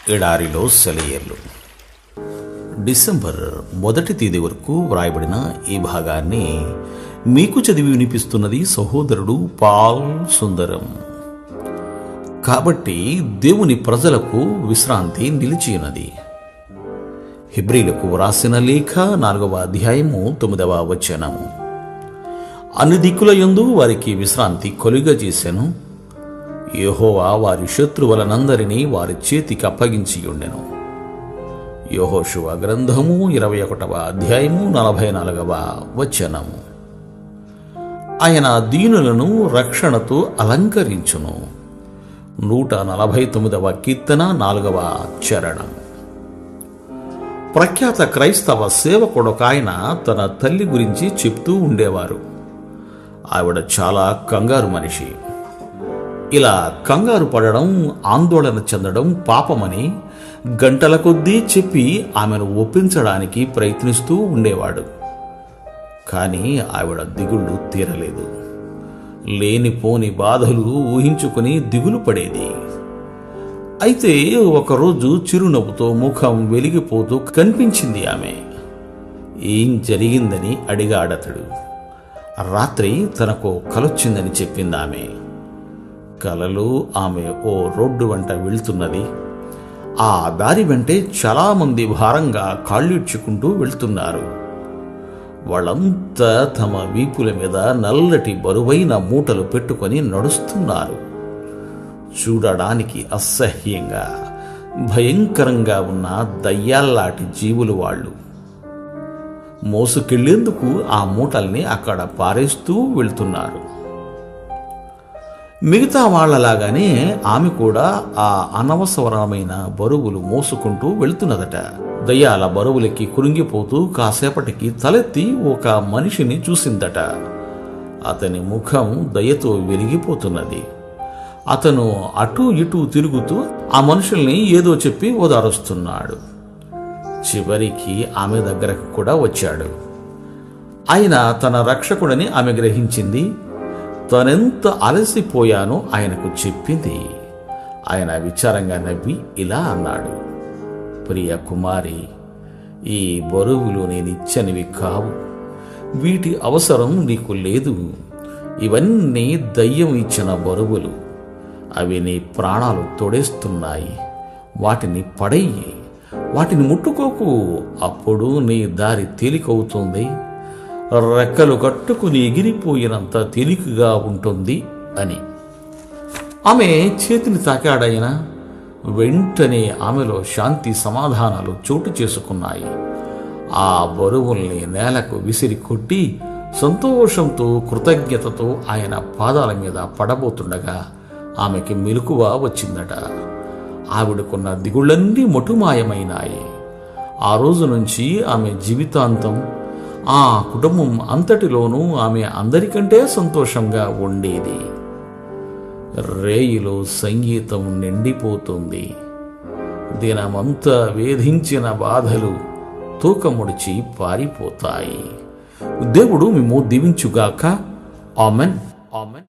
ఎడారిలో సెలయేర్లు. డిసెంబర్ 1వ తేదీ వరకు వ్రాయబడిన ఈ భాగాన్ని మీకు చదివి వినిపిస్తున్నది సహోదరుడు పాల్ సుందరం. కాబట్టి దేవుని ప్రజలకు విశ్రాంతి నిలిచినది. హెబ్రీలకు వ్రాసిన లేఖ 4వ అధ్యాయము 9వ వచనము. అన్ని దిక్కుల యందు వారికి విశ్రాంతి కలుగజేసెను. యెహోవా వారి శత్రువులనందరినీ వారి చేతికి అప్పగించి ఉండెను. యెహోషువ గ్రంథము 21వ అధ్యాయము 44వ వచనము. ఆయన దీనులను రక్షణతో అలంకరించును. 149వ కీర్తన 4వ చరణం. ప్రఖ్యాత క్రైస్తవ సేవకుడొకాయన తన తల్లి గురించి చెప్తూ ఉండేవారు. ఆవిడ చాలా కంగారు మనిషి. ఇలా కంగారు పడడం, ఆందోళన చెందడం పాపమని గంటల కొద్దీ చెప్పి ఆమెను ఒప్పించడానికి ప్రయత్నిస్తూ ఉండేవాడు. కానీ ఆవిడ దిగుళ్ళు తీరలేదు. లేనిపోని బాధలు ఊహించుకుని దిగులు పడేది. అయితే ఒకరోజు చిరునవ్వుతో ముఖం వెలిగిపోతూ కనిపించింది ఆమె. ఏం జరిగిందని అడిగాడతడు. రాత్రి తనకు కలొచ్చిందని చెప్పింది ఆమె. కలలో ఆమె ఓ రోడ్డు వెంట వెళ్తున్నది. ఆ దారి వెంటే చాలామంది భారంగా కాళ్ళీడ్చుకుంటూ వెళ్తున్నారు. వాళ్ళంతా తమ వీపుల మీద నల్లటి బరువైన మూటలు పెట్టుకొని నడుస్తున్నారు. చూడడానికి అసహ్యంగా, భయంకరంగా ఉన్న దయ్యాల్లాంటి జీవులు వాళ్ళు. మోసుకెళ్లేందుకు ఆ మూటల్ని అక్కడ పారేస్తూ వెళ్తున్నారు. మిగతా వాళ్లలాగానే ఆమె కూడా ఆ అనవసరమైన బరువులు మోసుకుంటూ వెళ్తున్నదట. దయ్యాల బరువులకి కురింగిపోతూ కాసేపటికి తలెత్తి ఒక మనిషిని చూసిందట. అతని ముఖం దయతో వెలిగిపోతున్నది. అతను అటూ ఇటూ తిరుగుతూ ఆ మనుషుల్ని ఏదో చెప్పి ఓదారుస్తున్నాడు. చివరికి ఆమె దగ్గరకు కూడా వచ్చాడు. ఆయన తన రక్షకుడని ఆమె గ్రహించింది. తనెంత అలసిపోయానో ఆయనకు చెప్పింది. ఆయన విచారంగా నవ్వి ఇలా అన్నాడు, ప్రియ కుమారి, ఈ బరువులు నేనిచ్చనివి కావు. వీటి అవసరం నీకు లేదు. ఇవన్నీ దయ్యం ఇచ్చిన బరువులు. అవి నీ ప్రాణాలు తొడేస్తున్నాయి. వాటిని పడెయ్యి. వాటిని ముట్టుకోకు. అప్పుడు నీ దారి తేలికవుతుంది. రెక్కలు కట్టుకుని ఎగిరిపోయినంత తేలికగా ఉంటుంది అని. ఆమె చేతిని తాకాడాయన. వెంటనే ఆమెలో శాంతి సమాధానాలు చోటు చేసుకున్నాయి. ఆ బరువుల్ని నేలకు విసిరి కొట్టి సంతోషంతో, కృతజ్ఞతతో ఆయన పాదాల మీద పడబోతుండగా ఆమెకి మెలకువ వచ్చిందట. ఆవిడకున్న దిగుళ్ళన్నీ మొటుమాయమైనాయి. ఆ రోజు నుంచి ఆమె జీవితాంతం, ఆ కుటుంబం అంతటిలోనూ ఆమె అందరికంటే సంతోషంగా ఉండేది. రేయిలో సంగీతం నిండిపోతుంది. దినమంతా వేధించిన బాధలు తూకముడిచి పారిపోతాయి. దేవుడు మేము దీవించుగాక. ఆమెన్. ఆమెన్.